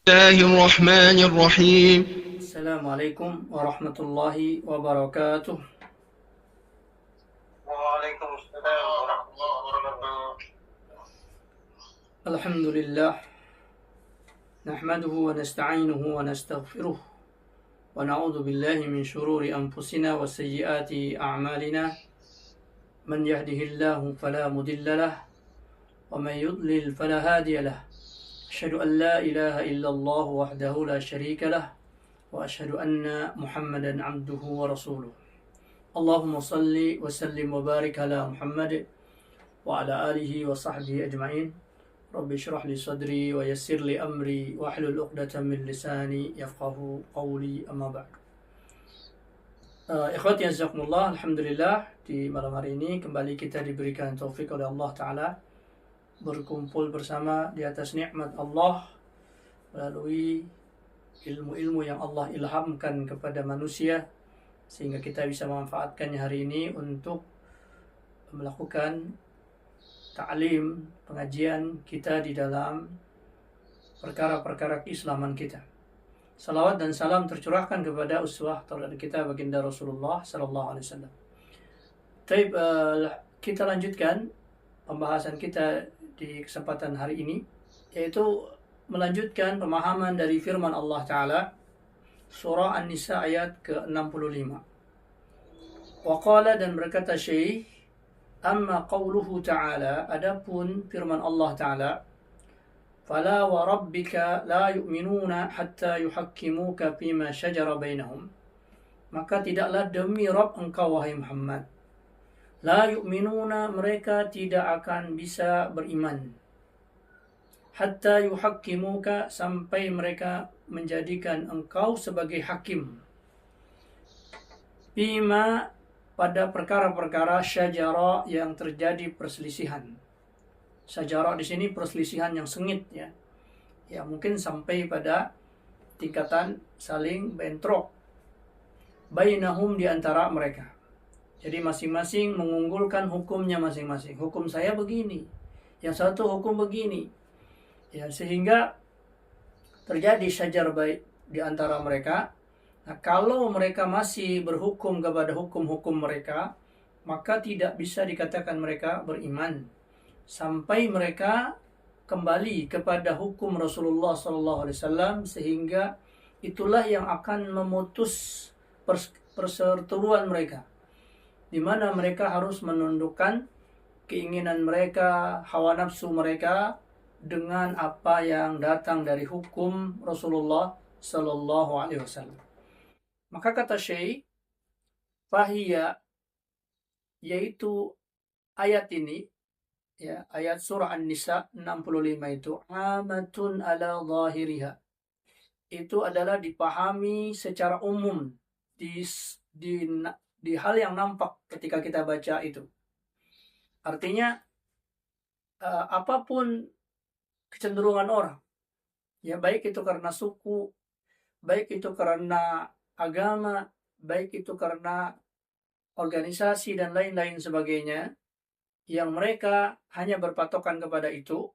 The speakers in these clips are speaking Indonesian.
الله الرحمن الرحيم. السلام عليكم ورحمة الله وبركاته. وعليكم السلام ورحمة الله وبركاته. الحمد لله نحمده ونستعينه ونستغفره ونعوذ بالله من شرور أنفسنا وسيئات أعمالنا. من يهده الله فلا مضل له ومن يضلل فلا هادي له. أشهد أن لا إله إلا الله وحده لا شريك له وأشهد أن محمدا عبده ورسوله. اللهم صل وسلم وبارك على محمد وعلى آله وصحبه أجمعين. رب اشرح لي صدري ويسر لي أمري واحلل عقدة من لساني يفقه قولي أما بعد. Ikhwati jazakumullah, alhamdulillah di malam hari ini kembali kita diberikan taufik oleh Allah Ta'ala berkumpul bersama di atas nikmat Allah melalui ilmu-ilmu yang Allah ilhamkan kepada manusia sehingga kita bisa memanfaatkannya hari ini untuk melakukan ta'lim, pengajian kita di dalam perkara-perkara keislaman kita. Salawat dan salam tercurahkan kepada uswah tauladan kita baginda Rasulullah sallallahu alaihi wasallam. Kita lanjutkan pembahasan kita di kesempatan hari ini, yaitu melanjutkan pemahaman dari firman Allah Ta'ala surah An-Nisa ayat ke-65. Waqala, dan berkata Syekh, amma qawluhu ta'ala, adapun firman Allah Ta'ala, fala wa rabbika la yu'minuna hatta yuhakkimuka fima syajara bainahum, maka tidaklah demi Rabb engkau wahai Muhammad, la yu'minuna, mereka tidak akan bisa beriman, hatta yuhakkimuka, sampai mereka menjadikan engkau sebagai hakim, fima, pada perkara-perkara syajara, yang terjadi perselisihan. Syajara di sini perselisihan yang sengit, ya. Ya, mungkin sampai pada tingkatan saling bentrok. Bainahum, di antara mereka. Jadi masing-masing mengunggulkan hukumnya masing-masing. Hukum saya begini, yang satu hukum begini. Ya, sehingga terjadi syajar baik di antara mereka. Nah, kalau mereka masih berhukum kepada hukum-hukum mereka, maka tidak bisa dikatakan mereka beriman sampai mereka kembali kepada hukum Rasulullah SAW, sehingga itulah yang akan memutus perseteruan mereka, di mana mereka harus menundukkan keinginan mereka, hawa nafsu mereka, dengan apa yang datang dari hukum Rasulullah SAW. Maka kata Syekh, fahiyya, yaitu ayat ini, ya, ayat surah An-Nisa 65 itu, amatun ala zahiriha, itu adalah dipahami secara umum di, di, di hal yang nampak ketika kita baca itu. Artinya apapun kecenderungan orang, ya, baik itu karena suku, baik itu karena agama, baik itu karena organisasi dan lain-lain sebagainya, yang mereka hanya berpatokan kepada itu,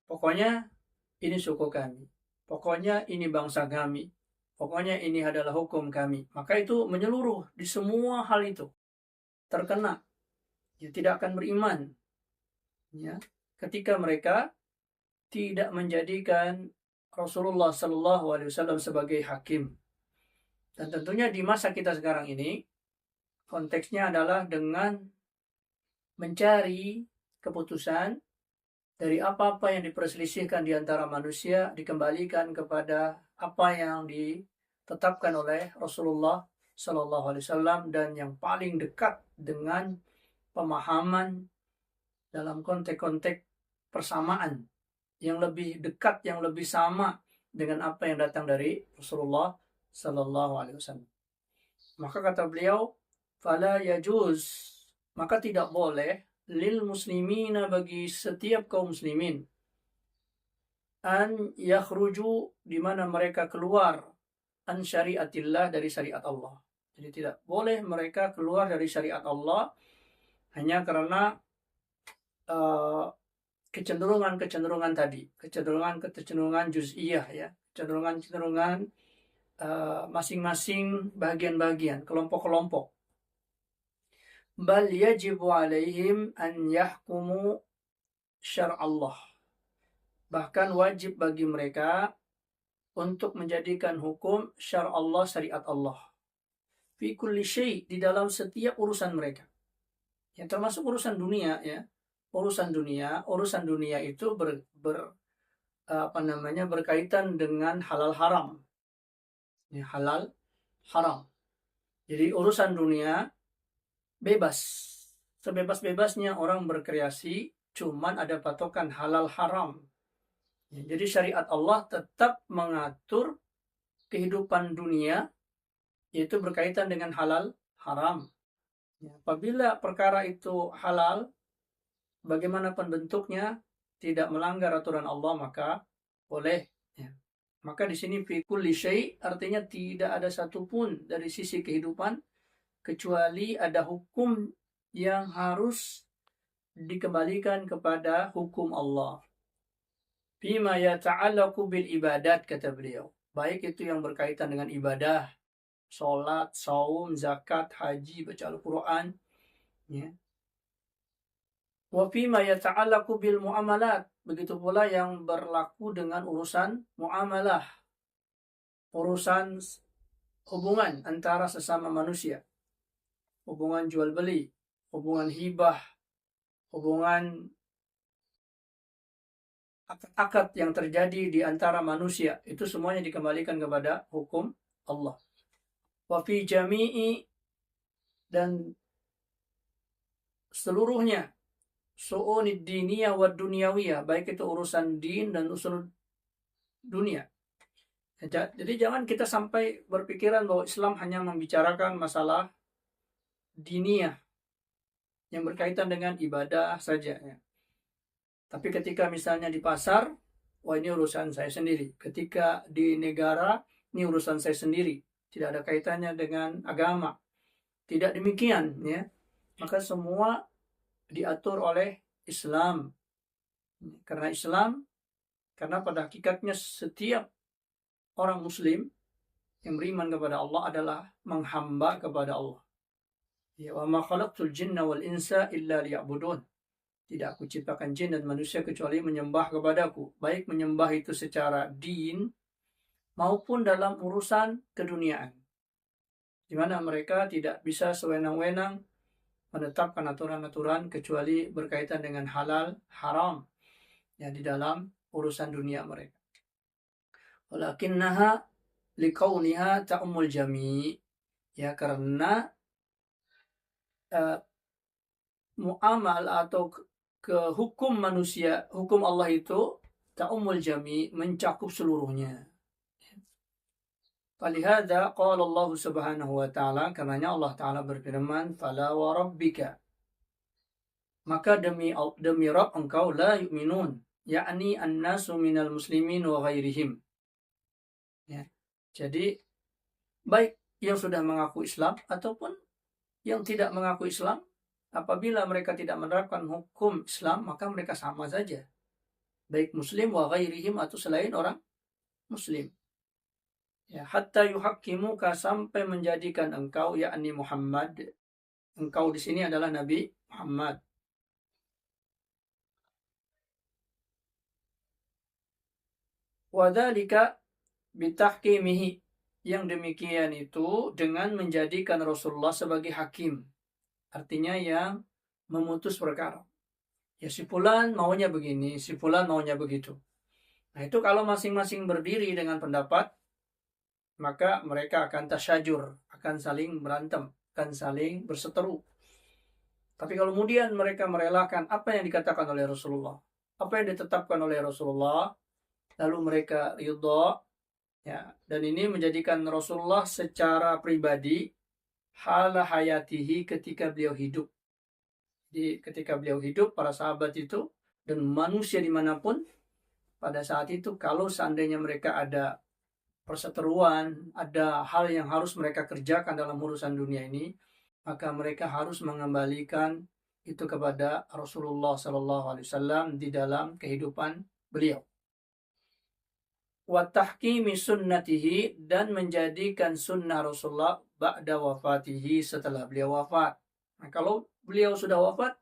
pokoknya ini suku kami, pokoknya ini bangsa kami, pokoknya ini adalah hukum kami, maka itu menyeluruh di semua hal itu, terkena, ya, tidak akan beriman, ya, ketika mereka tidak menjadikan Rasulullah SAW sebagai hakim. Dan tentunya di masa kita sekarang ini, konteksnya adalah dengan mencari keputusan dari apa-apa yang diperselisihkan di antara manusia, dikembalikan kepada apa yang ditetapkan oleh Rasulullah SAW dan yang paling dekat dengan pemahaman dalam konteks-konteks persamaan, yang lebih dekat, yang lebih sama dengan apa yang datang dari Rasulullah SAW. Maka kata beliau, fala yajuz, maka tidak boleh, lil muslimina, bagi setiap kaum muslimin, an yakhruju, di mana mereka keluar, an syariatillah, dari syariat Allah. Jadi tidak boleh mereka keluar dari syariat Allah hanya karena kecenderungan tadi, kecenderungan juz'iyah ya, kecenderungan masing-masing bagian-bagian, kelompok-kelompok. Bal yajibu alaihim an yahkumu syar'allah. Bahkan wajib bagi mereka untuk menjadikan hukum syar'allah, syariat Allah. Fi kulli syai', di dalam setiap urusan mereka. Ya, termasuk urusan dunia ya. Urusan dunia itu berkaitan dengan halal haram. Ya, halal haram. Jadi urusan dunia bebas. Sebebas-bebasnya orang berkreasi, cuman ada patokan halal haram. Ya, jadi syariat Allah tetap mengatur kehidupan dunia, yaitu berkaitan dengan halal haram. Ya, apabila perkara itu halal, bagaimanapun bentuknya, tidak melanggar aturan Allah, maka boleh. Ya. Maka di sini fi kulli syai' artinya tidak ada satupun dari sisi kehidupan kecuali ada hukum yang harus dikembalikan kepada hukum Allah. Fima yata'allaqu bil ibadat, kata beliau. Baik itu yang berkaitan dengan ibadah, sholat, saum, zakat, haji, baca Al-Quran. Ya. Wa fima yata'allaqu bil muamalat. Begitu pula yang berlaku dengan urusan muamalah. Urusan hubungan antara sesama manusia. Hubungan jual beli, hubungan hibah, hubungan akad-akad yang terjadi di antara manusia. Itu semuanya dikembalikan kepada hukum Allah. Wa fi jami'i, dan seluruhnya, su'unid diniyah wa dunyawiyah, baik itu urusan din dan urusan dunia. Jadi jangan kita sampai berpikiran bahwa Islam hanya membicarakan masalah diniyah yang berkaitan dengan ibadah saja. Ya. Tapi ketika misalnya di pasar, wah ini urusan saya sendiri. Ketika di negara, ini urusan saya sendiri. Tidak ada kaitannya dengan agama. Tidak demikian, ya. Maka semua diatur oleh Islam. Karena pada hakikatnya setiap orang Muslim yang beriman kepada Allah adalah menghamba kepada Allah. Ya, wa ma khalaqtul jinna wal insa illa liya'budun. Tidak aku ciptakan jin dan manusia kecuali menyembah kepadaku. Baik menyembah itu secara din maupun dalam urusan keduniaan. Di mana mereka tidak bisa sewenang-wenang menetapkan aturan-aturan kecuali berkaitan dengan halal, haram. Ya, di dalam urusan dunia mereka. Walakinnaha liqauniha ta'ummul jami'. Ya, karena muamal atau ke hukum manusia, hukum Allah itu ta'ummul jami', mencakup seluruhnya. Falihada qala Allah subhanahu wa ta'ala, karenanya Allah ta'ala berfirman, fala wa rabbika, maka demi Rabb engkau, la yu'minun, yakni an-nasu minal muslimin wa ghairihim. Ya. Jadi baik yang sudah mengaku Islam ataupun yang tidak mengaku Islam, apabila mereka tidak menerapkan hukum Islam, maka mereka sama saja. Baik muslim wa ghairihim, atau selain orang muslim. Ya, hatta yuhaqqimuka, sampai menjadikan engkau, yakni Muhammad. Engkau di sini adalah Nabi Muhammad. Wa dzalika bitahkimihi, yang demikian itu dengan menjadikan Rasulullah sebagai hakim. Artinya yang memutus perkara. Ya, si fulan maunya begini, si fulan maunya begitu. Nah, itu kalau masing-masing berdiri dengan pendapat, maka mereka akan tasyajur, akan saling berantem, akan saling berseteru. Tapi kalau kemudian mereka merelakan apa yang dikatakan oleh Rasulullah, apa yang ditetapkan oleh Rasulullah, lalu mereka ridha, ya, dan ini menjadikan Rasulullah secara pribadi hala hayatihi, ketika beliau hidup. Jadi ketika beliau hidup, para sahabat itu dan manusia dimanapun pada saat itu, kalau seandainya mereka ada perseteruan, ada hal yang harus mereka kerjakan dalam urusan dunia ini, maka mereka harus mengembalikan itu kepada Rasulullah SAW di dalam kehidupan beliau. Wa tahkimi sunnatihi, dan menjadikan sunnah Rasulullah ba'da wafatihi, setelah beliau wafat. Nah, kalau beliau sudah wafat,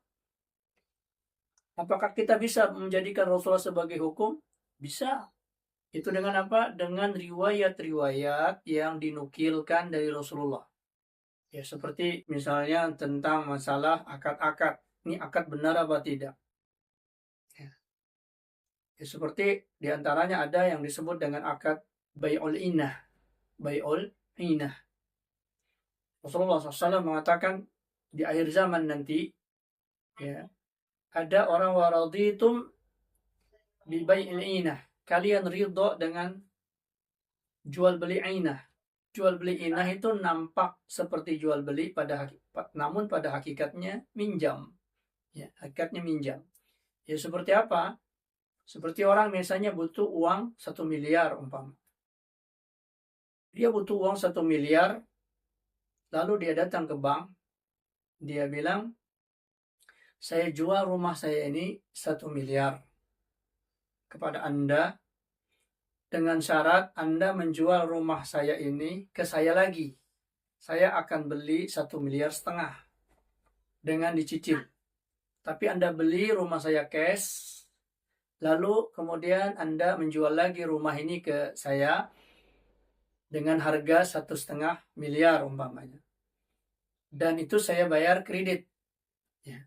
apakah kita bisa menjadikan Rasulullah sebagai hukum? Bisa. Itu dengan apa? Dengan riwayat-riwayat yang dinukilkan dari Rasulullah. Ya, seperti misalnya tentang masalah akad-akad. Ini akad benar apa tidak? Ya, seperti diantaranya ada yang disebut dengan akad bai'ul inah. Bai'ul inah. Rasulullah SAW mengatakan di akhir zaman nanti, ya, ada orang waraditum bi bai'il inah. Kalian ridho dengan jual beli inah. Jual beli inah itu nampak seperti jual beli namun pada hakikatnya minjam. Ya, hakikatnya minjam. Ya, seperti apa? Seperti orang misalnya butuh uang 1 miliar umpama. Dia butuh uang 1 miliar, lalu dia datang ke bank, dia bilang, saya jual rumah saya ini 1 miliar kepada Anda, dengan syarat Anda menjual rumah saya ini ke saya lagi. Saya akan beli 1,5 miliar dengan dicicil. Tapi Anda beli rumah saya cash, lalu kemudian Anda menjual lagi rumah ini ke saya dengan harga 1,5 miliar umpamanya. Dan itu saya bayar kredit. Ya.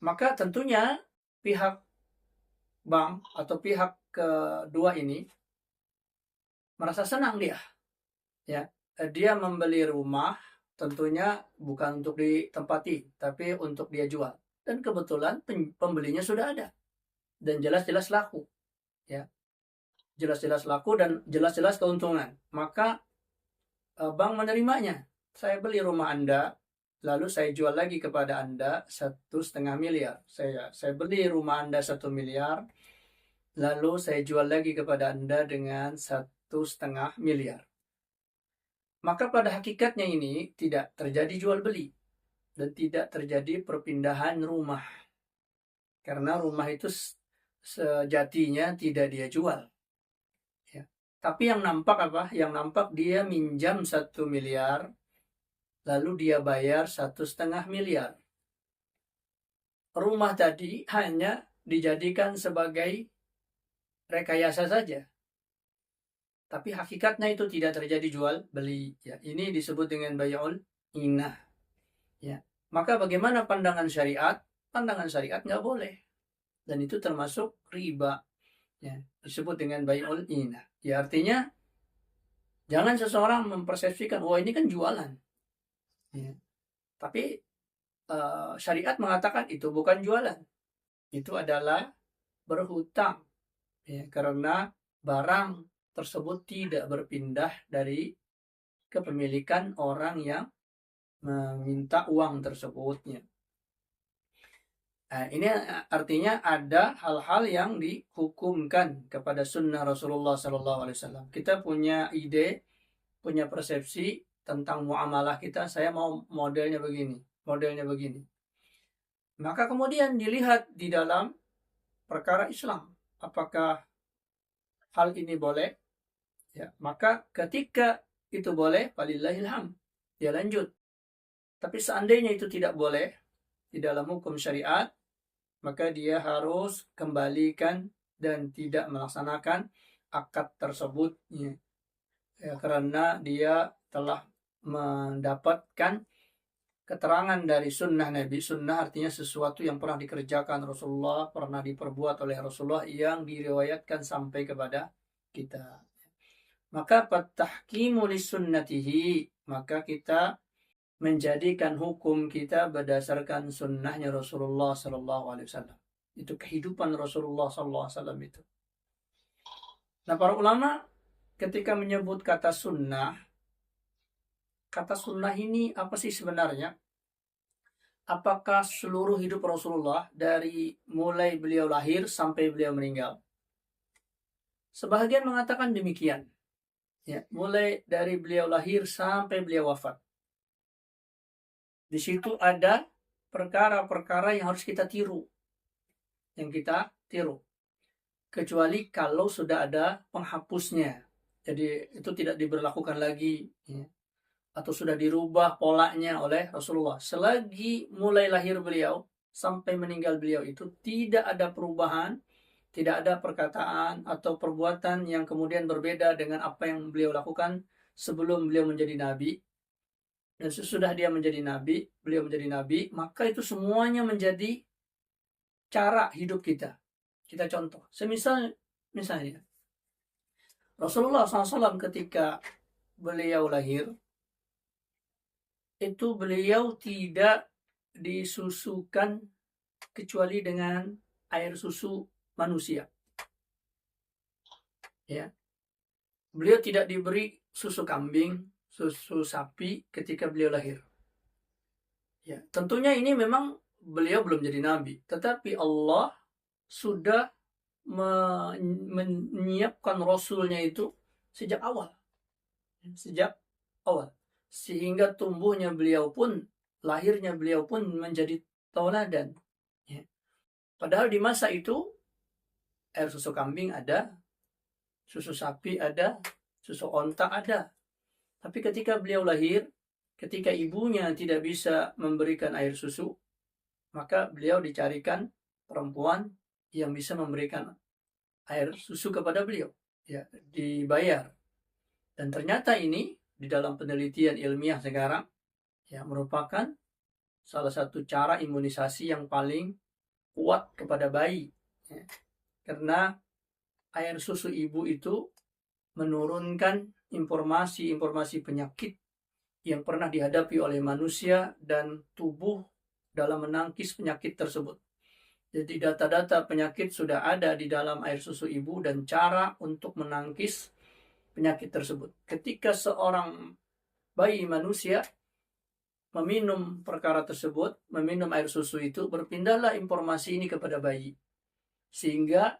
Maka tentunya pihak bank atau pihak kedua ini merasa senang dia. Ya. Dia membeli rumah tentunya bukan untuk ditempati, tapi untuk dia jual. Dan kebetulan pembelinya sudah ada. Dan jelas-jelas laku. Ya. Jelas-jelas laku dan jelas-jelas keuntungan. Maka bank menerimanya. Saya beli rumah Anda, lalu saya jual lagi kepada Anda 1,5 miliar. Saya beli rumah Anda 1 miliar, lalu saya jual lagi kepada Anda dengan 1,5 miliar. Maka pada hakikatnya ini tidak terjadi jual beli dan tidak terjadi perpindahan rumah. Karena rumah itu sejatinya tidak dia jual. Ya. Tapi yang nampak apa? Yang nampak dia minjam 1 miliar, lalu dia bayar 1,5 miliar. Rumah tadi hanya dijadikan sebagai rekayasa saja. Tapi hakikatnya itu tidak terjadi jual beli. Ya, ini disebut dengan bai'ul inah. Ya. Maka bagaimana pandangan syariat? Pandangan syariat nggak boleh. Dan itu termasuk riba. Ya, disebut dengan bai'ul inah. Ya, artinya jangan seseorang mempersepsikan, wah ini kan jualan. Ya. Tapi syariat mengatakan itu bukan jualan. Itu adalah berhutang. Ya, karena barang tersebut tidak berpindah dari kepemilikan orang yang meminta uang tersebutnya. Nah, ini artinya ada hal-hal yang dihukumkan kepada sunnah Rasulullah SAW. Kita punya ide, punya persepsi tentang muamalah kita. Saya mau modelnya begini. Maka kemudian dilihat di dalam perkara Islam, apakah hal ini boleh? Ya, maka ketika itu boleh, walillahil hamd, dia lanjut. Tapi seandainya itu tidak boleh di dalam hukum syariat, maka dia harus kembalikan dan tidak melaksanakan akad tersebut. Ya, karena dia telah mendapatkan keterangan dari sunnah Nabi. Sunnah artinya sesuatu yang pernah dikerjakan Rasulullah, pernah diperbuat oleh Rasulullah, yang diriwayatkan sampai kepada kita. Maka fatahkimu lisunnatihi, maka kita menjadikan hukum kita berdasarkan sunnahnya Rasulullah SAW. Itu kehidupan Rasulullah SAW itu. Nah, para ulama ketika menyebut kata sunnah ini apa sih sebenarnya? Apakah seluruh hidup Rasulullah dari mulai beliau lahir sampai beliau meninggal? Sebahagian mengatakan demikian. Ya, mulai dari beliau lahir sampai beliau wafat. Di situ ada perkara-perkara yang harus kita tiru. Kecuali kalau sudah ada penghapusnya. Jadi itu tidak diberlakukan lagi, ya. Atau sudah dirubah polanya oleh Rasulullah. Selagi mulai lahir beliau sampai meninggal beliau itu tidak ada perubahan, tidak ada perkataan atau perbuatan yang kemudian berbeda dengan apa yang beliau lakukan sebelum beliau menjadi nabi. Dan sesudah dia menjadi nabi, beliau menjadi nabi, maka itu semuanya menjadi cara hidup kita. Kita contoh, misalnya Rasulullah SAW ketika beliau lahir, itu beliau tidak disusukan kecuali dengan air susu manusia. Ya. Beliau tidak diberi susu kambing, susu sapi ketika beliau lahir. Ya, tentunya ini memang beliau belum jadi nabi, tetapi Allah sudah menyiapkan Rasulnya itu sejak awal, sehingga tumbuhnya beliau pun, lahirnya beliau pun menjadi tauladan. Ya. Padahal di masa itu air susu kambing ada, susu sapi ada, susu onta ada. Tapi ketika beliau lahir, ketika ibunya tidak bisa memberikan air susu, maka beliau dicarikan perempuan yang bisa memberikan air susu kepada beliau, ya, dibayar. Dan ternyata ini di dalam penelitian ilmiah sekarang, ya, merupakan salah satu cara imunisasi yang paling kuat kepada bayi, ya. Karena air susu ibu itu menurunkan informasi penyakit yang pernah dihadapi oleh manusia dan tubuh dalam menangkis penyakit tersebut. Jadi data-data penyakit sudah ada di dalam air susu ibu dan cara untuk menangkis penyakit tersebut. Ketika seorang bayi manusia meminum perkara tersebut, meminum air susu itu, berpindahlah informasi ini kepada bayi. Sehingga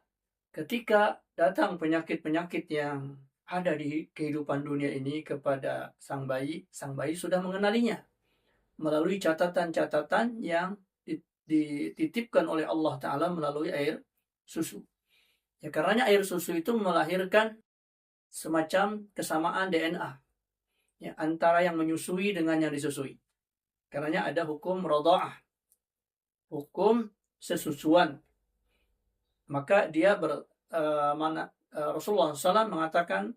ketika datang penyakit-penyakit yang ada di kehidupan dunia ini kepada sang bayi sudah mengenalinya melalui catatan-catatan yang dititipkan oleh Allah Ta'ala melalui air susu. Ya, karenanya air susu itu melahirkan semacam kesamaan DNA, ya, antara yang menyusui dengan yang disusui. Karenanya ada hukum radha'ah, hukum sesusuan. Maka dia Rasulullah SAW mengatakan,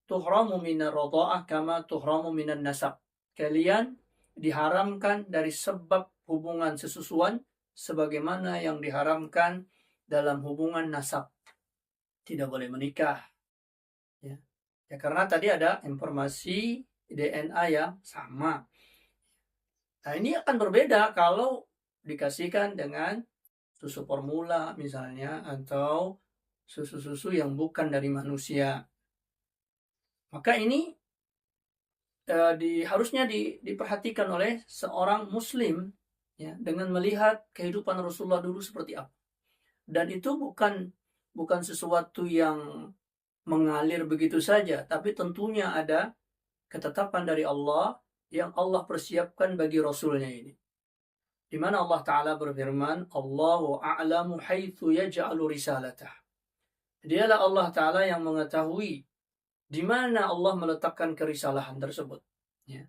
tuhramu minar radha'ah kama tuhramu minan nasab. Kalian diharamkan dari sebab hubungan sesusuan sebagaimana yang diharamkan dalam hubungan nasab. Tidak boleh menikah. Ya, karena tadi ada informasi DNA yang sama. Nah, ini akan berbeda kalau dikasihkan dengan susu formula misalnya, atau susu-susu yang bukan dari manusia. Maka ini harusnya diperhatikan oleh seorang muslim, ya, dengan melihat kehidupan Rasulullah dulu seperti apa. Dan itu bukan sesuatu yang mengalir begitu saja, tapi tentunya ada ketetapan dari Allah yang Allah persiapkan bagi Rasulnya ini. Di mana Allah Ta'ala berfirman, Allahu a'lamu haitsu yaj'alu risalatah. Dialah Allah Ta'ala yang mengetahui di mana Allah meletakkan kerisalahan tersebut, ya,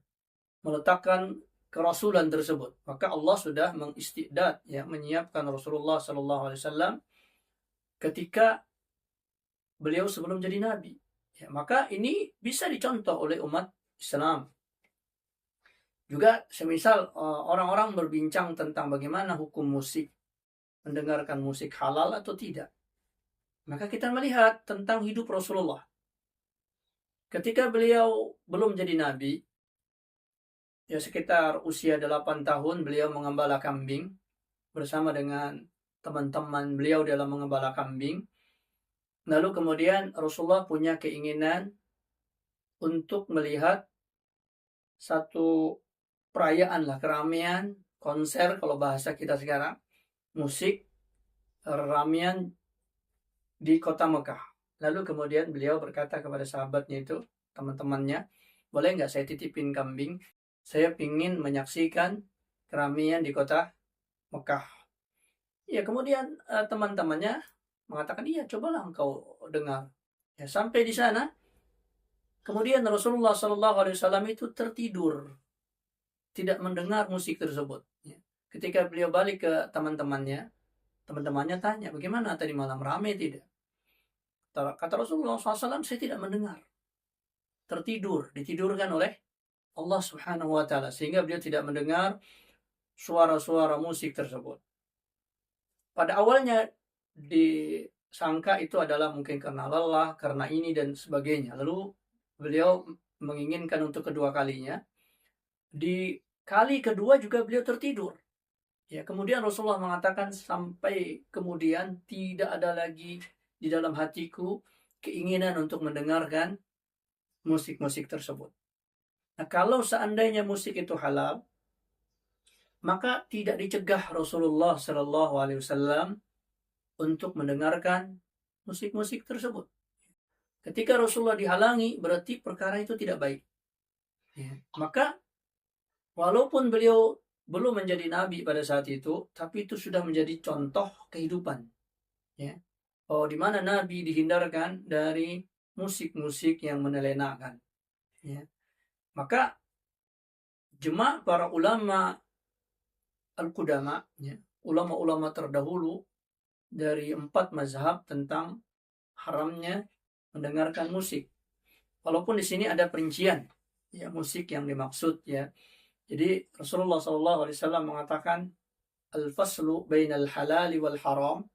meletakkan kerasulan tersebut. Maka Allah sudah mengistiqdad, ya, menyiapkan Rasulullah SAW ketika beliau sebelum jadi nabi. Ya, maka ini bisa dicontoh oleh umat Islam. Juga semisal orang-orang berbincang tentang bagaimana hukum musik, mendengarkan musik halal atau tidak. Maka kita melihat tentang hidup Rasulullah. Ketika beliau belum jadi nabi, ya sekitar usia 8 tahun beliau mengembala kambing bersama dengan teman-teman beliau dalam mengembala kambing. Lalu kemudian Rasulullah punya keinginan untuk melihat satu perayaan lah, keramaian, konser kalau bahasa kita sekarang, musik, keramaian di kota Mekah. Lalu kemudian beliau berkata kepada sahabatnya itu, teman-temannya, boleh nggak saya titipin kambing? Saya ingin menyaksikan keramaian di kota Mekah. Ya, kemudian teman-temannya mengatakan, iya, cobalah engkau dengar. Ya, sampai di sana, kemudian Rasulullah SAW itu tertidur, tidak mendengar musik tersebut. Ya. Ketika beliau balik ke teman-temannya tanya, bagaimana tadi malam, ramai tidak? Kata Rasulullah SAW, saya tidak mendengar. Tertidur, ditidurkan oleh Allah Subhanahu wa Ta'ala, sehingga beliau tidak mendengar suara-suara musik tersebut. Pada awalnya disangka itu adalah mungkin karena lelah, karena ini dan sebagainya. Lalu beliau menginginkan untuk kedua kalinya. Di kali kedua juga beliau tertidur. Ya, kemudian Rasulullah mengatakan, sampai kemudian tidak ada lagi di dalam hatiku keinginan untuk mendengarkan musik-musik tersebut. Nah, kalau seandainya musik itu halal, maka tidak dicegah Rasulullah Shallallahu Alaihi Wasallam untuk mendengarkan musik-musik tersebut. Ketika Rasulullah dihalangi, berarti perkara itu tidak baik. Ya. Maka walaupun beliau belum menjadi nabi pada saat itu, tapi itu sudah menjadi contoh kehidupan. Ya. Oh, di mana nabi dihindarkan dari musik-musik yang menelenakan. Ya. Maka jemaah para ulama al-qudama, ya, ulama-ulama terdahulu dari 4 mazhab tentang haramnya mendengarkan musik. Walaupun di sini ada perincian, ya, musik yang dimaksud, ya. Jadi Rasulullah SAW mengatakan, al-faslu bainal halali wal haram,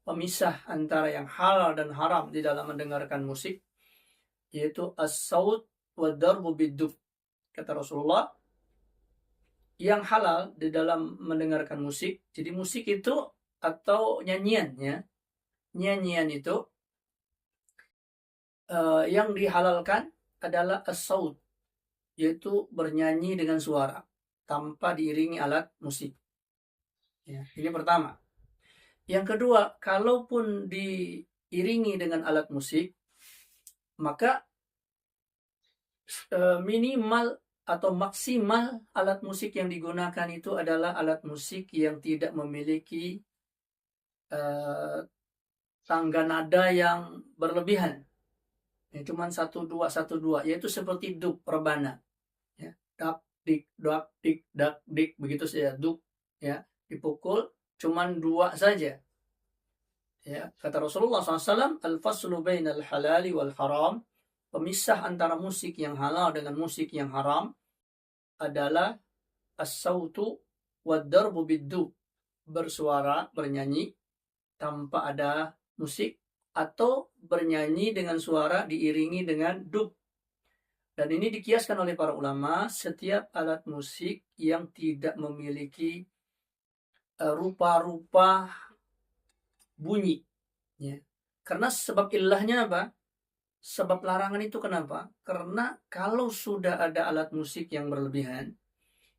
pemisah antara yang halal dan haram di dalam mendengarkan musik, yaitu as-saut wa darbu bid-duf. Kata Rasulullah, yang halal di dalam mendengarkan musik, jadi musik itu atau nyanyian, ya, nyanyian itu yang dihalalkan adalah as-saut, yaitu bernyanyi dengan suara tanpa diiringi alat musik. Ya, ini pertama. Yang kedua, kalaupun diiringi dengan alat musik, maka minimal atau maksimal alat musik yang digunakan itu adalah alat musik yang tidak memiliki tangga nada yang berlebihan. Ya, cuman 1-2, yaitu seperti duk rebana. Ya, dak dik dak dik begitu saja, duk, ya, dipukul cuman 2 saja. Ya, kata Rasulullah SAW, al-faslu bainal halali wal haram, pemisah antara musik yang halal dengan musik yang haram adalah as-sautu wad darbu bid-dub, bersuara, bernyanyi tanpa ada musik, atau bernyanyi dengan suara diiringi dengan dub. Dan ini dikiaskan oleh para ulama, setiap alat musik yang tidak memiliki rupa-rupa bunyi, ya. Karena sebab ilahnya apa? Sebab larangan itu kenapa? Karena kalau sudah ada alat musik yang berlebihan,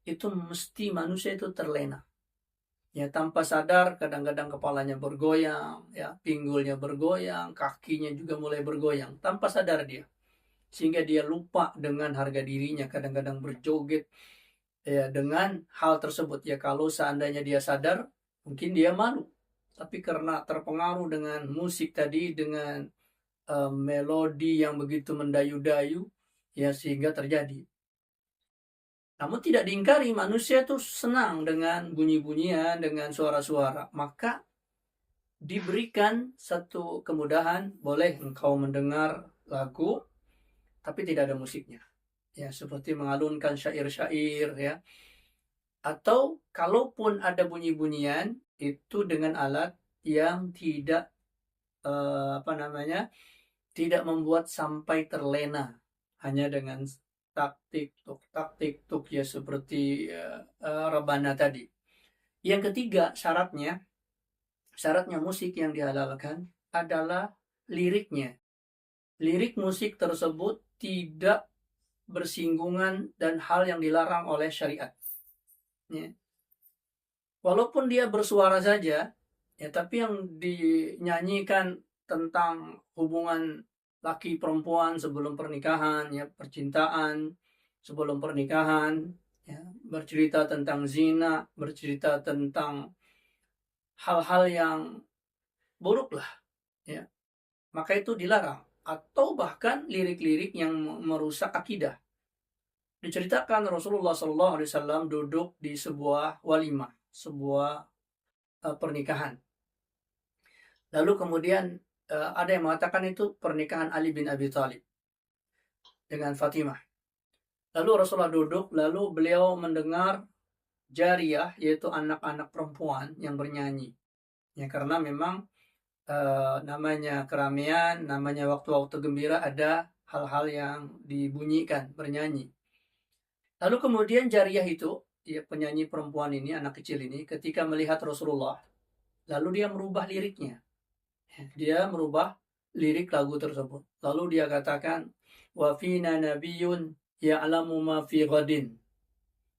itu mesti manusia itu terlena. Ya, tanpa sadar kadang-kadang kepalanya bergoyang, ya, pinggulnya bergoyang, kakinya juga mulai bergoyang tanpa sadar dia. Sehingga dia lupa dengan harga dirinya, kadang-kadang berjoget, ya, dengan hal tersebut. Ya, kalau seandainya dia sadar, mungkin dia malu. Tapi karena terpengaruh dengan musik tadi, dengan melodi yang begitu mendayu-dayu, ya, sehingga terjadi. Namun tidak diingkari, manusia itu senang dengan bunyi-bunyian, dengan suara-suara. Maka diberikan satu kemudahan, boleh engkau mendengar lagu, tapi tidak ada musiknya. Ya, seperti mengalunkan syair-syair, ya. Atau kalaupun ada bunyi-bunyian, itu dengan alat yang tidak tidak membuat sampai terlena, hanya dengan taktik tuk ya, seperti rebana tadi. Yang ketiga, syaratnya musik yang dihalalkan adalah liriknya. Lirik musik tersebut tidak bersinggungan dan hal yang dilarang oleh syariat. Ya. Walaupun dia bersuara saja, ya, tapi yang dinyanyikan tentang hubungan laki perempuan sebelum pernikahan, ya, percintaan sebelum pernikahan, ya, bercerita tentang zina, bercerita tentang hal-hal yang buruk lah, ya, maka itu dilarang. Atau bahkan lirik-lirik yang merusak akidah. Diceritakan Rasulullah SAW duduk di sebuah walimah, sebuah pernikahan. Lalu kemudian ada yang mengatakan itu pernikahan Ali bin Abi Thalib dengan Fatimah. Lalu Rasulullah duduk, lalu beliau mendengar jariyah, yaitu anak-anak perempuan yang bernyanyi. Ya, karena memang namanya keramaian, namanya waktu-waktu gembira, ada hal-hal yang dibunyikan, bernyanyi. Lalu kemudian jariyah itu, ya, penyanyi perempuan ini, anak kecil ini, ketika melihat Rasulullah, lalu dia merubah liriknya. Dia merubah lirik lagu tersebut. Lalu dia katakan, wa fina nabiyyun ya'lamu ma fi ghadin.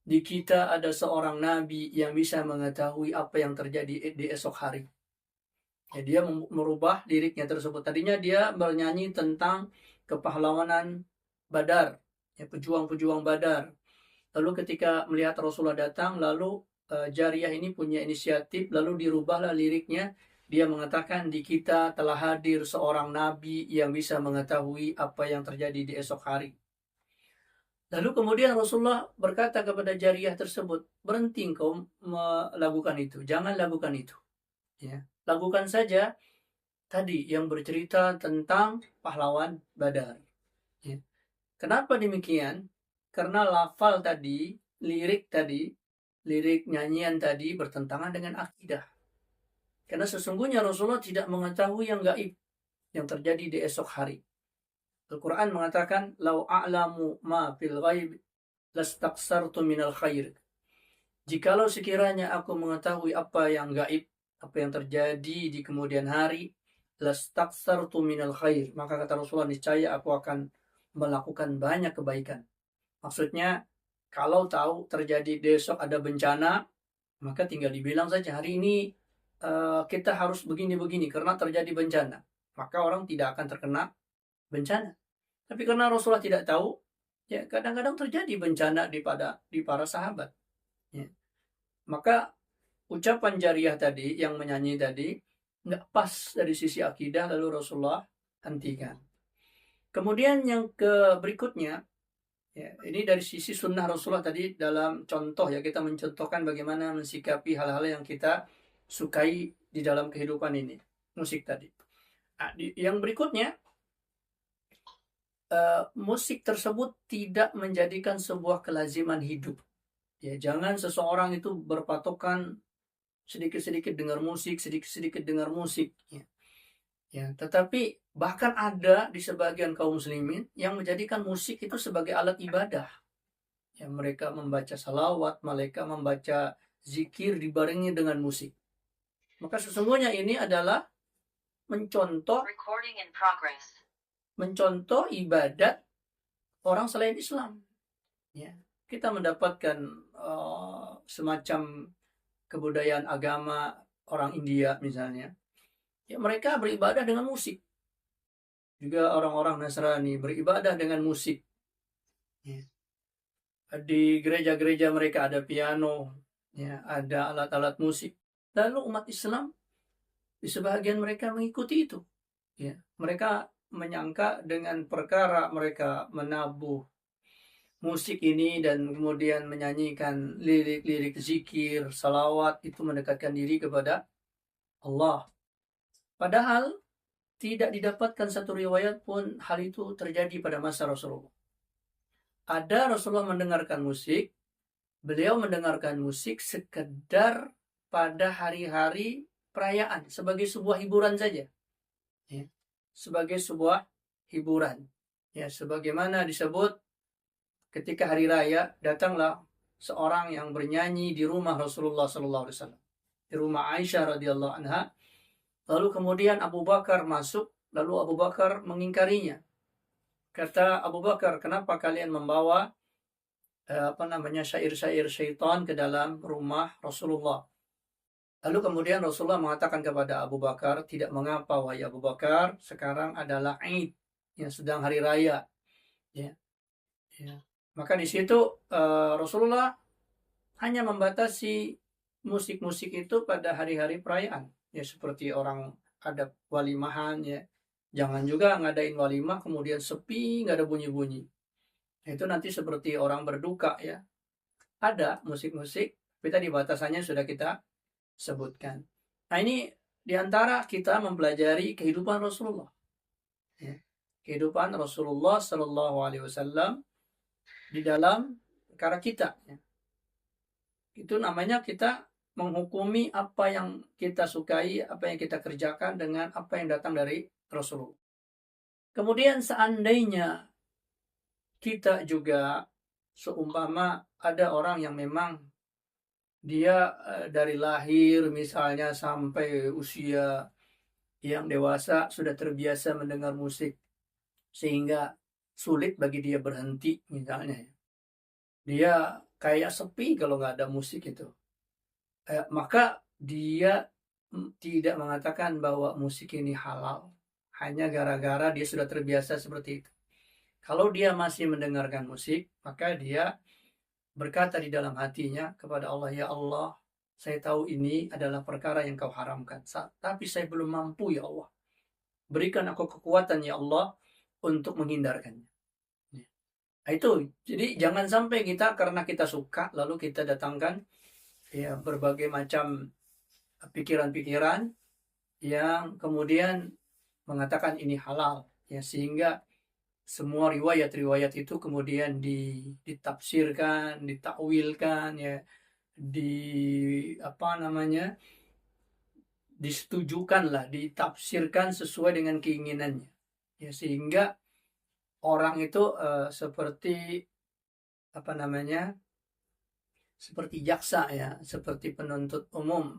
Di kita ada seorang nabi yang bisa mengetahui apa yang terjadi di esok hari. Ya, dia merubah liriknya tersebut. Tadinya dia bernyanyi tentang kepahlawanan Badar, ya, pejuang-pejuang Badar. Lalu ketika melihat Rasulullah datang, lalu jariyah ini punya inisiatif, lalu dirubahlah liriknya. Dia mengatakan, di kita telah hadir seorang nabi yang bisa mengetahui apa yang terjadi di esok hari. Lalu kemudian Rasulullah berkata kepada jariyah tersebut, berhenti engkau melakukan itu, jangan lakukan itu. Ya, lakukan saja tadi yang bercerita tentang pahlawan Badar. Ya. Kenapa demikian? Karena lafal tadi, lirik nyanyian tadi bertentangan dengan akidah. Karena sesungguhnya Rasulullah tidak mengetahui yang gaib yang terjadi di esok hari. Al-Quran mengatakan, "Lau a'lamu ma fil ghaib lastaqsartu minal khair." Jikalau sekiranya aku mengetahui apa yang gaib, apa yang terjadi di kemudian hari, lastaqsartu minal khair, maka kata Rasulullah, niscaya aku akan melakukan banyak kebaikan. Maksudnya, kalau tahu terjadi besok ada bencana, maka tinggal dibilang saja, hari ini kita harus begini-begini karena terjadi bencana. Maka orang tidak akan terkena bencana. Tapi karena Rasulullah tidak tahu, ya kadang-kadang terjadi bencana di para sahabat. Ya. Maka ucapan jariyah tadi, yang menyanyi tadi, nggak pas dari sisi akidah, lalu Rasulullah hentikan. Kemudian yang berikutnya, ya, ini dari sisi sunnah Rasulullah tadi, dalam contoh, ya, kita mencontohkan bagaimana mensikapi hal-hal yang kita sukai di dalam kehidupan ini, musik tadi. Nah, yang berikutnya, musik tersebut tidak menjadikan sebuah kelaziman hidup. Ya, jangan seseorang itu berpatokan sedikit-sedikit dengar musik, sedikit-sedikit dengar musik. Ya. Ya, tetapi bahkan ada di sebagian kaum muslimin yang menjadikan musik itu sebagai alat ibadah. Ya, mereka membaca salawat, mereka membaca zikir dibarengi dengan musik. Maka sesungguhnya ini adalah mencontoh ibadat orang selain Islam. Ya, kita mendapatkan semacam kebudayaan agama orang India misalnya. Ya, mereka beribadah dengan musik. Juga orang-orang Nasrani beribadah dengan musik. Ya. Di gereja-gereja mereka ada piano, ya, ada alat-alat musik. Lalu umat Islam di sebagian mereka mengikuti itu. Ya, mereka menyangka dengan perkara mereka menabuh musik ini dan kemudian menyanyikan lirik-lirik zikir, salawat, itu mendekatkan diri kepada Allah. Padahal tidak didapatkan satu riwayat pun hal itu terjadi pada masa Rasulullah. Ada Rasulullah mendengarkan musik, beliau mendengarkan musik sekedar pada hari-hari perayaan, sebagai sebuah hiburan saja. Ya, sebagai sebuah hiburan. Ya, sebagaimana disebut ketika hari raya, datanglah seorang yang bernyanyi di rumah Rasulullah SAW, di rumah Aisyah radhiyallahu anha. Lalu kemudian Abu Bakar masuk, lalu Abu Bakar mengingkarinya. Kata Abu Bakar, kenapa kalian membawa syair-syair syaitan ke dalam rumah Rasulullah? Lalu kemudian Rasulullah mengatakan kepada Abu Bakar, tidak mengapa wahai Abu Bakar, sekarang adalah Id, yang sedang hari raya. Ya. Ya. Maka di situ Rasulullah hanya membatasi musik-musik itu pada hari-hari perayaan. Ya seperti orang ada walimahan ya. Jangan juga ngadain walimah kemudian sepi, nggak ada bunyi-bunyi. Itu nanti seperti orang berduka ya. Ada musik-musik, tapi tadi batasannya sudah kita sebutkan. Nah ini diantara kita mempelajari kehidupan Rasulullah. Ya. Kehidupan Rasulullah Sallallahu Alaihi Wasallam di dalam perkara kita. Ya. Itu namanya kita menghukumi apa yang kita sukai, apa yang kita kerjakan dengan apa yang datang dari Rasulullah. Kemudian seandainya kita juga seumpama ada orang yang memang dia dari lahir misalnya sampai usia yang dewasa sudah terbiasa mendengar musik sehingga sulit bagi dia berhenti misalnya. Dia kayak sepi kalau nggak ada musik itu. Maka dia tidak mengatakan bahwa musik ini halal hanya gara-gara dia sudah terbiasa seperti itu. Kalau dia masih mendengarkan musik, maka dia berkata di dalam hatinya kepada Allah, ya Allah, saya tahu ini adalah perkara yang kau haramkan, tapi saya belum mampu ya Allah. Berikan aku kekuatan ya Allah untuk menghindarkannya. Nah, itu, jadi jangan sampai kita karena kita suka lalu kita datangkan ya berbagai macam pikiran-pikiran yang kemudian mengatakan ini halal ya sehingga semua riwayat-riwayat itu kemudian ditafsirkan, ditakwilkan ya disetujukan ditafsirkan sesuai dengan keinginannya ya sehingga orang itu seperti seperti jaksa ya, seperti penuntut umum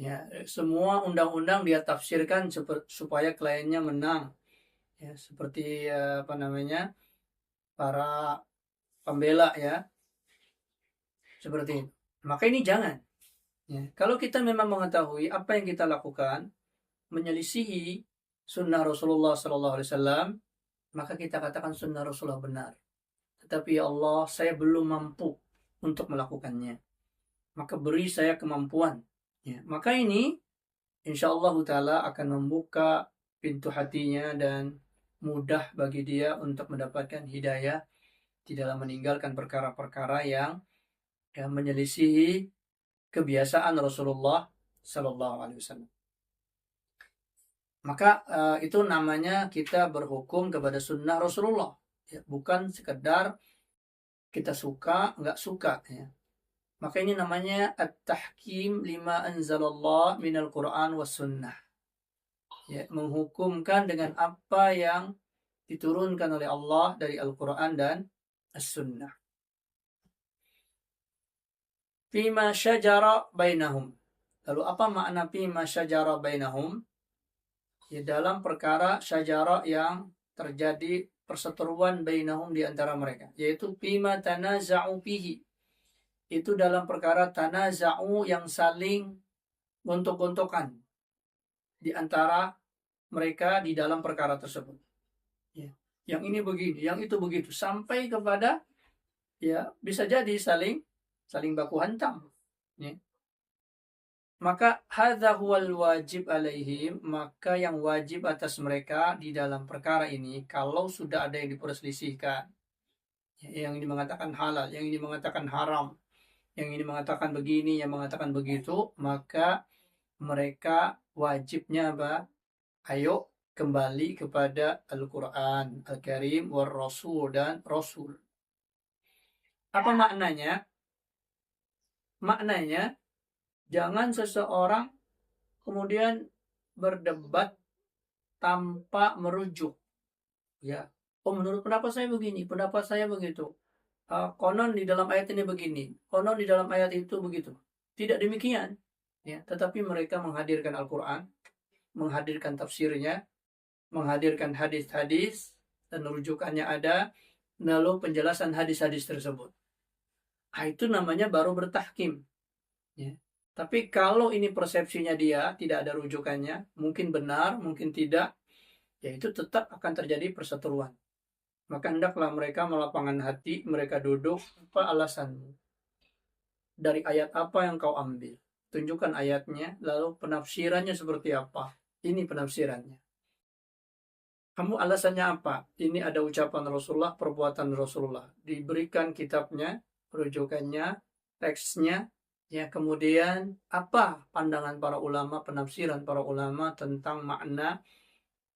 ya, semua undang-undang dia tafsirkan supaya kliennya menang ya, seperti para pembela ya, seperti itu. Maka ini jangan ya. Kalau kita memang mengetahui apa yang kita lakukan menyelisihi sunnah Rasulullah SAW, maka kita katakan sunnah Rasulullah benar. Tetapi ya Allah, saya belum mampu untuk melakukannya. Maka beri saya kemampuan. Ya. Maka ini insya Allah Ta'ala akan membuka pintu hatinya dan mudah bagi dia untuk mendapatkan hidayah di dalam meninggalkan perkara-perkara yang menyelisihi kebiasaan Rasulullah Sallallahu Alaihi Wasallam. Maka itu namanya kita berhukum kepada sunnah Rasulullah, ya, bukan sekedar kita suka nggak suka. Ya. Maka ini namanya at-tahkim lima anzalallah minal Quran was sunnah. Ya, menghukumkan dengan apa yang diturunkan oleh Allah dari Al-Quran dan As-Sunnah. Fima syajara bainahum. Lalu apa makna fima syajara bainahum? Ya, dalam perkara syajara yang terjadi perseteruan bainahum di antara mereka, yaitu fima tanaza'u fihi. Itu dalam perkara tanaza'u yang saling gontok-gontokan di antara mereka di dalam perkara tersebut. Ya. Yang ini begini, yang itu begitu, sampai kepada ya bisa jadi saling baku hantam. Ya. Maka hadza huwal wajib alaihim, maka yang wajib atas mereka di dalam perkara ini, kalau sudah ada yang diperselisihkan, ya, yang ini mengatakan halal, yang ini mengatakan haram, yang ini mengatakan begini, yang mengatakan begitu, maka mereka wajibnya apa? Ayo kembali kepada Al-Quran Al-Karim war Rasul dan Rasul. Apa maknanya? Maknanya jangan seseorang kemudian berdebat tanpa merujuk. Ya, menurut pendapat saya begini, pendapat saya begitu. Konon di dalam ayat ini begini, konon di dalam ayat itu begitu. Tidak demikian. Ya, tetapi mereka menghadirkan Al-Quran, menghadirkan tafsirnya, menghadirkan hadis-hadis dan rujukannya ada, lalu penjelasan hadis-hadis tersebut. Itu namanya baru bertahkim. Ya. Tapi kalau ini persepsinya dia tidak ada rujukannya, mungkin benar, mungkin tidak, ya itu tetap akan terjadi perseteruan. maka hendaklah mereka melapangkan hati, mereka duduk. Apa alasanmu? Dari ayat apa yang kau ambil? Tunjukkan ayatnya, lalu penafsirannya seperti apa? Ini penafsirannya. Kamu alasannya apa? Ini ada ucapan Rasulullah, perbuatan Rasulullah. Diberikan kitabnya, rujukannya, teksnya, ya, kemudian apa pandangan para ulama, penafsiran para ulama tentang makna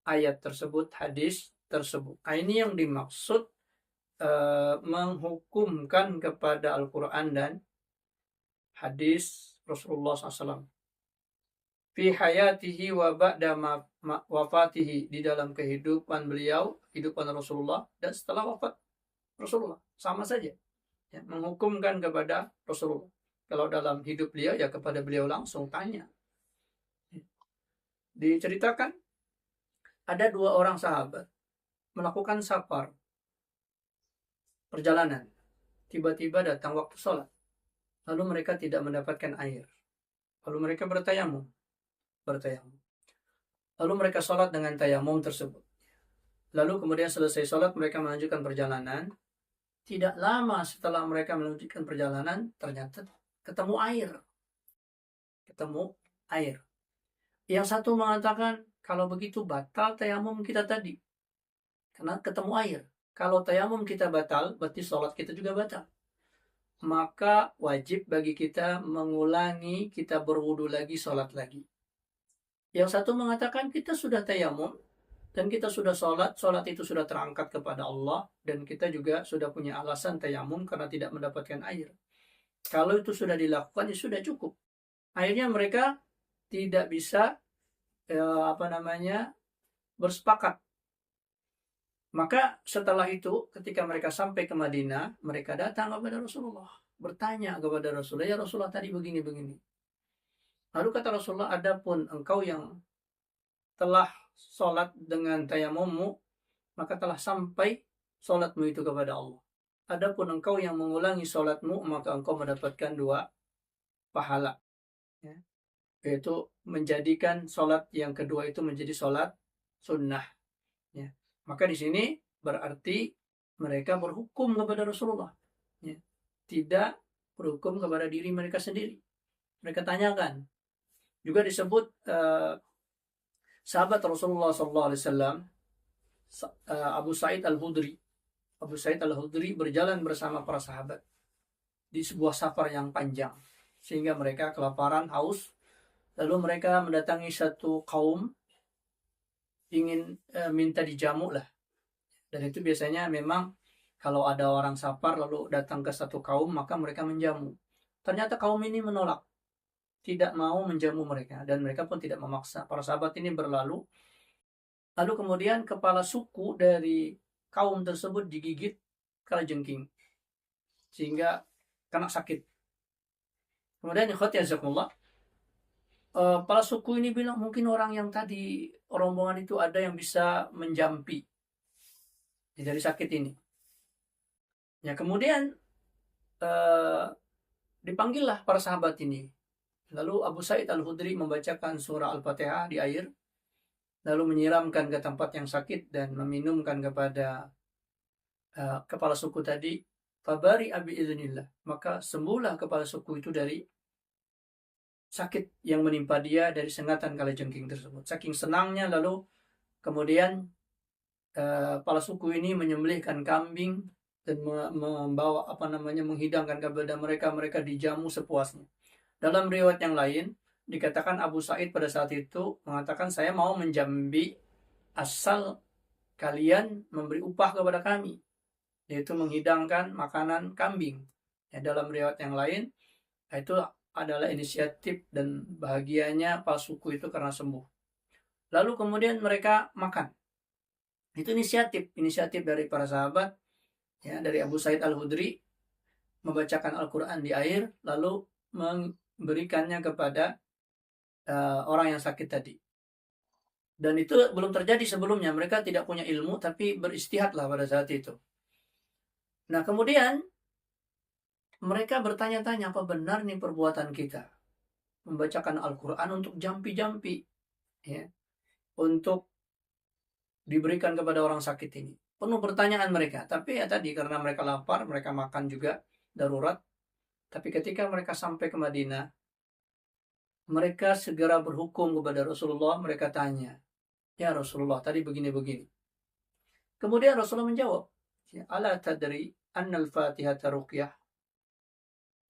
ayat tersebut, hadis tersebut. Nah, ini yang dimaksud menghukumkan kepada Al-Quran dan hadis Rasulullah SAW. Fi hayatihi wa ba'da wafatihi, di dalam kehidupan beliau, kehidupan Rasulullah, dan setelah wafat Rasulullah. Sama saja. Ya, menghukumkan kepada Rasulullah. Kalau dalam hidup beliau, ya kepada beliau langsung tanya. Diceritakan, ada 2 orang sahabat melakukan safar, perjalanan. Tiba-tiba datang waktu sholat. Lalu mereka tidak mendapatkan air. Lalu mereka bertayamum. Lalu mereka sholat dengan tayamum tersebut. Lalu kemudian selesai sholat, mereka melanjutkan perjalanan. Tidak lama setelah mereka melanjutkan perjalanan, ternyata ketemu air. Yang satu mengatakan, kalau begitu batal tayamum kita tadi. Karena ketemu air. Kalau tayamum kita batal, berarti sholat kita juga batal. Maka wajib bagi kita mengulangi, kita berwudu lagi, sholat lagi. Yang satu mengatakan kita sudah tayamum dan kita sudah sholat itu sudah terangkat kepada Allah, dan kita juga sudah punya alasan tayamum karena tidak mendapatkan air. Kalau itu sudah dilakukan, ya sudah cukup. Akhirnya mereka tidak bisa bersepakat. Maka setelah itu, ketika mereka sampai ke Madinah, mereka datang kepada Rasulullah, bertanya kepada Rasulullah, ya Rasulullah tadi begini. Lalu kata Rasulullah, adapun engkau yang telah sholat dengan tayamummu, maka telah sampai sholatmu itu kepada Allah. Adapun engkau yang mengulangi sholatmu, maka engkau mendapatkan 2 pahala. Ya. Yaitu menjadikan sholat yang kedua itu menjadi sholat sunnah. Ya. Maka di sini berarti mereka berhukum kepada Rasulullah. Ya. Tidak berhukum kepada diri mereka sendiri. Mereka tanyakan. Juga disebut sahabat Rasulullah SAW, Abu Sa'id Al-Khudri. Abu Sa'id Al-Khudri berjalan bersama para sahabat di sebuah safar yang panjang, sehingga mereka kelaparan, haus. Lalu mereka mendatangi satu kaum, ingin minta dijamu lah. Dan itu biasanya memang kalau ada orang safar lalu datang ke satu kaum, maka mereka menjamu. Ternyata kaum ini menolak, tidak mau menjamu mereka, dan mereka pun tidak memaksa. Para sahabat ini berlalu. Lalu kemudian kepala suku dari kaum tersebut digigit kalajengking, sehingga kena sakit. Kemudian ikhwati azakumullah, kepala suku ini bilang, mungkin orang yang tadi, rombongan itu ada yang bisa menjampi dari sakit ini. Ya, kemudian dipanggillah para sahabat ini. Lalu Abu Sa'id Al-Khudri membacakan surah Al-Fatihah di air, lalu menyiramkan ke tempat yang sakit dan meminumkan kepada kepala suku tadi. Fabari abi iznillah, maka sembuhlah kepala suku itu dari sakit yang menimpa dia dari sengatan kalajengking tersebut. Saking senangnya, lalu kemudian kepala suku ini menyembelihkan kambing dan membawa menghidangkan kepada mereka dijamu sepuasnya. Dalam riwayat yang lain dikatakan Abu Sa'id pada saat itu mengatakan, saya mau menjambi asal kalian memberi upah kepada kami, yaitu menghidangkan makanan kambing. Ya, dalam riwayat yang lain itu adalah inisiatif dan bahagianya para suku itu karena sembuh. Lalu kemudian mereka makan. Itu inisiatif dari para sahabat, ya, dari Abu Sa'id Al-Khudri membacakan Al-Quran di air, lalu memberikannya kepada orang yang sakit tadi. Dan itu belum terjadi sebelumnya. Mereka tidak punya ilmu, tapi beristihadlah pada saat itu. Nah, kemudian mereka bertanya-tanya, apa benar nih perbuatan kita? Membacakan Al-Quran untuk jampi-jampi, ya, untuk diberikan kepada orang sakit ini. Penuh pertanyaan mereka, tapi ya tadi karena mereka lapar, mereka makan juga darurat. Tapi ketika mereka sampai ke Madinah, mereka segera berhukum kepada Rasulullah. Mereka tanya, ya Rasulullah, tadi begini-begini. Kemudian Rasulullah menjawab, ala tadri annal fatihata ruqyah.